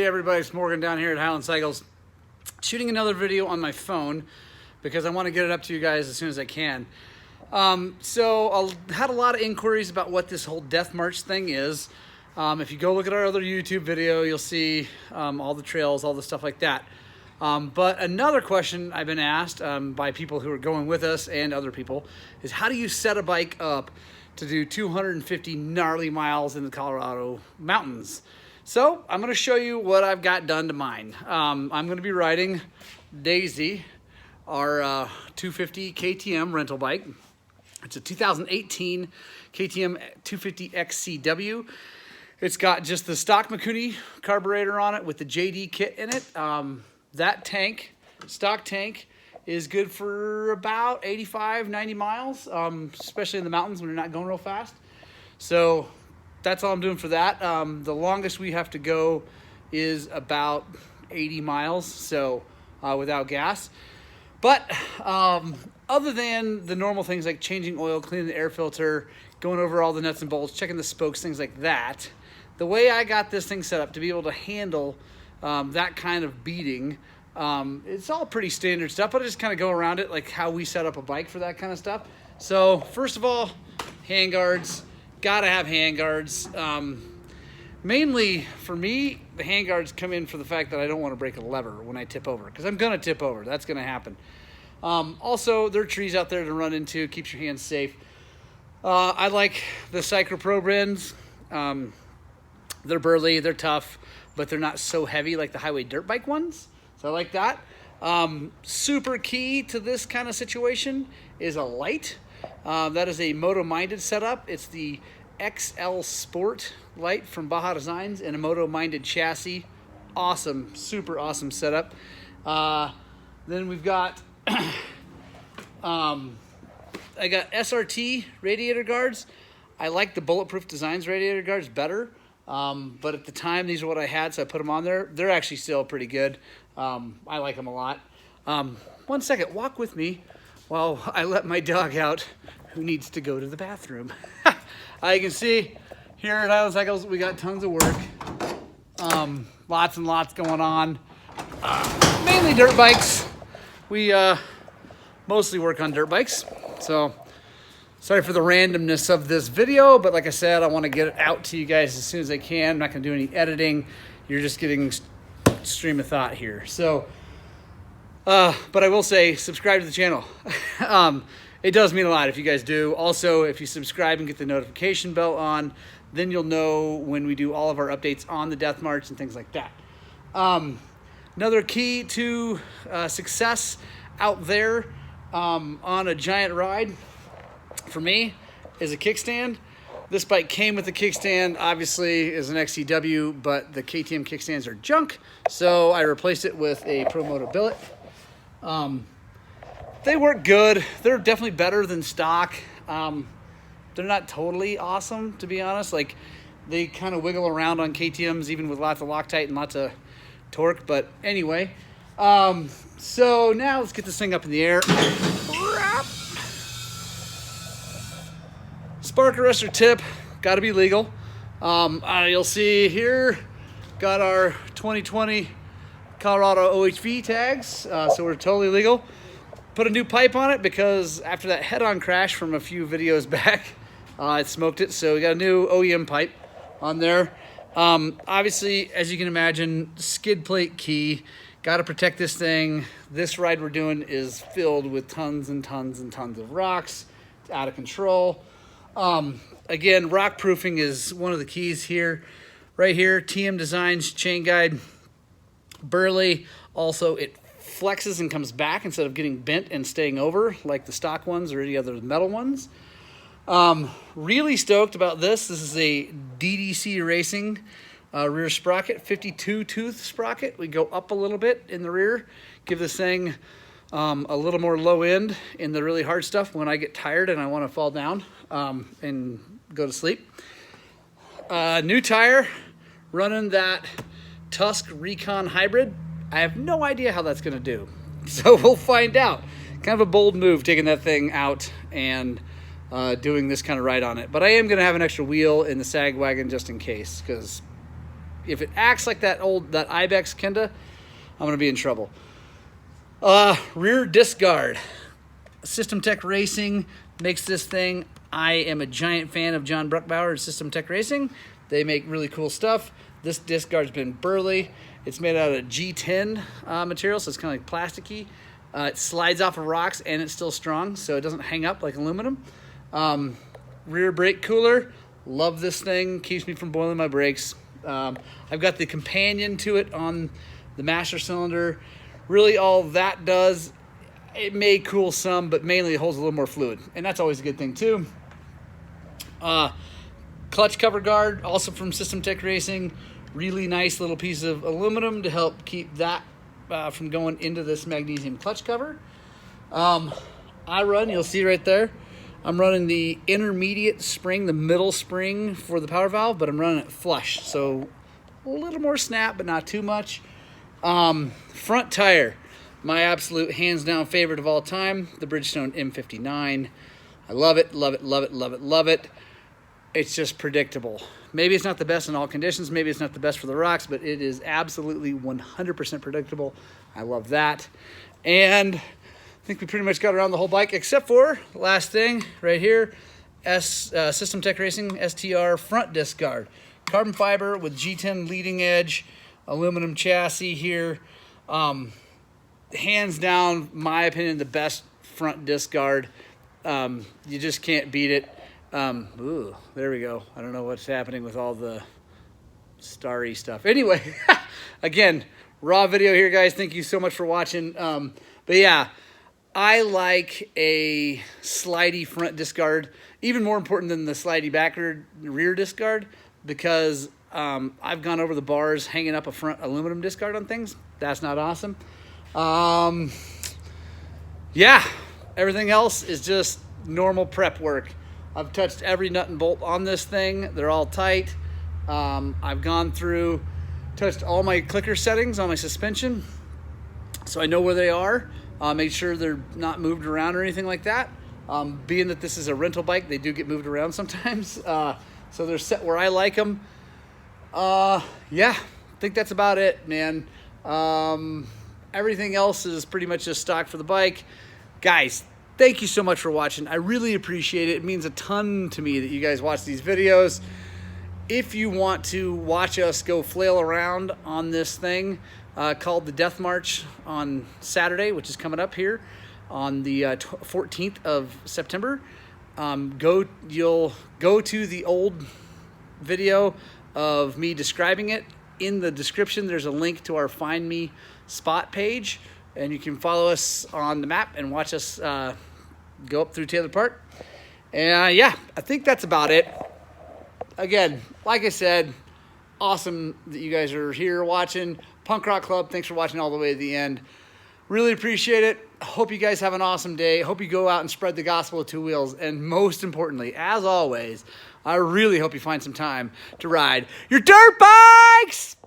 Hey everybody, it's Morgan down here at Highland Cycles, shooting another video on my phone because I want to get it up to you guys as soon as I can. So I had a lot of inquiries about what this whole Death March thing is. If you go look at our other YouTube video, you'll see all the trails, all the stuff like that. But another question I've been asked by people who are going with us and other people is, how do you set a bike up to do 250 gnarly miles in the Colorado mountains? So I'm going to show you what I've got done to mine. I'm going to be riding Daisy, our 250 KTM rental bike. It's a 2018 KTM 250 XCW. It's got just the stock Mikuni carburetor on it with the JD kit in it. That tank, stock tank, is good for about 85, 90 miles, especially in the mountains when you're not going real fast. So that's all I'm doing for that. The longest we have to go is about 80 miles, so without gas. But other than the normal things like changing oil, cleaning the air filter, going over all the nuts and bolts, checking the spokes, things like that, the way I got this thing set up to be able to handle that kind of beating, it's all pretty standard stuff, but I just kind of go around it like how we set up a bike for that kind of stuff. So first of all, handguards. Gotta have handguards. Mainly for me, the handguards come in for the fact that I don't want to break a lever when I tip over, because I'm gonna tip over. That's gonna happen. Also, there are trees out there to run into, keeps your hands safe. I like the Cycro Pro brands. They're burly, they're tough, but they're not so heavy like the highway dirt bike ones. So I like that. Super key to this kind of situation is a light. That is a moto-minded setup. It's the XL Sport light from Baja Designs in a moto-minded chassis. Awesome, super awesome setup. Then we've got, I got SRT radiator guards. I like the Bulletproof Designs radiator guards better. But at the time, these are what I had, so I put them on there. They're actually still pretty good. I like them a lot. 1 second, walk with me while I let my dog out who needs to go to the bathroom. You can see here at Highland Cycles, we got tons of work. Lots and lots going on. Mainly dirt bikes. We mostly work on dirt bikes. So sorry for the randomness of this video, but like I said, I want to get it out to you guys as soon as I can. I'm not going to do any editing. You're just getting stream of thought here. So, but I will say, subscribe to the channel. It does mean a lot if you guys do. Also, if you subscribe and get the notification bell on, then you'll know when we do all of our updates on the Death March and things like that. Another key to success out there on a giant ride for me is a kickstand. This bike came with the kickstand, obviously is an XCW, but the KTM kickstands are junk, so I replaced it with a Pro Moto billet. They work good. They're definitely better than stock. They're not totally awesome, to be honest. Like, they kind of wiggle around on KTMs, even with lots of Loctite and lots of torque. But anyway, so now let's get this thing up in the air. Spark arrestor tip, got to be legal. You'll see here, got our 2020 Colorado OHV tags, so we're totally legal. Put a new pipe on it because after that head-on crash from a few videos back, it smoked it, so we got a new OEM pipe on there. Obviously, as you can imagine, skid plate key. Got to protect this thing. This ride we're doing is filled with tons and tons and tons of rocks. It's out of control. Again, rock proofing is one of the keys here. Right here, TM Designs chain guide. Burly. Also, it flexes and comes back instead of getting bent and staying over like the stock ones or any other metal ones. Really stoked about this. This is a DDC Racing rear sprocket, 52 tooth sprocket. We go up a little bit in the rear, give this thing a little more low end in the really hard stuff when I get tired and I want to fall down and go to sleep. New tire, running that Tusk Recon Hybrid. I have no idea how that's going to do, so we'll find out. Kind of a bold move, taking that thing out and doing this kind of ride on it. But I am going to have an extra wheel in the sag wagon just in case, because if it acts like that Ibex Kenda, I'm gonna be in trouble. Rear disc guard. System Tech Racing makes this thing. I am a giant fan of John Bruckbauer and System Tech Racing. They make really cool stuff. This disc guard's been burly. It's made out of G10 material, so it's kind of like plasticky. It slides off of rocks and it's still strong, so it doesn't hang up like aluminum. Rear brake cooler. Love this thing. Keeps me from boiling my brakes. I've got the companion to it on the master cylinder. Really all that does, it may cool some, but mainly it holds a little more fluid, and that's always a good thing too. Clutch cover guard, also from System Tech Racing. Really nice little piece of aluminum to help keep that from going into this magnesium clutch cover. You'll see right there, I'm running the intermediate spring, the middle spring for the power valve, but I'm running it flush, so a little more snap, but not too much. Front tire, my absolute hands down favorite of all time, the Bridgestone M59. I love it, love it, love it, love it, love it. It's just predictable. Maybe it's not the best in all conditions, maybe it's not the best for the rocks, but it is absolutely 100% predictable. I love that. And I think we pretty much got around the whole bike, except for the last thing right here, System Tech Racing STR front disc guard. Carbon fiber with G10 leading edge, aluminum chassis here. Hands down, my opinion, the best front disc guard. You just can't beat it. Ooh, there we go. I don't know what's happening with all the starry stuff. Anyway, again, raw video here, guys. Thank you so much for watching. But yeah, I like a slidey front disc guard, even more important than the slidey rear disc guard, because I've gone over the bars hanging up a front aluminum disc guard on things. That's not awesome. Yeah, everything else is just normal prep work. I've touched every nut and bolt on this thing. They're all tight. I've gone through, touched all my clicker settings on my suspension, so I know where they are. Make sure they're not moved around or anything like that. Being that this is a rental bike, they do get moved around sometimes. So they're set where I like them. Yeah, I think that's about it, man. Everything else is pretty much just stock for the bike. Guys, thank you so much for watching. I really appreciate it. It means a ton to me that you guys watch these videos. If you want to watch us go flail around on this thing called the Death March on Saturday, which is coming up here on the 14th of September, you'll go to the old video of me describing it. In the description, there's a link to our Find Me spot page, and you can follow us on the map and watch us go up through Taylor Park. And yeah, I think that's about it. Again, like I said, awesome that you guys are here watching. Punk Rock Club, thanks for watching all the way to the end. Really appreciate it. Hope you guys have an awesome day. Hope you go out and spread the gospel of two wheels. And most importantly, as always, I really hope you find some time to ride your dirt bikes!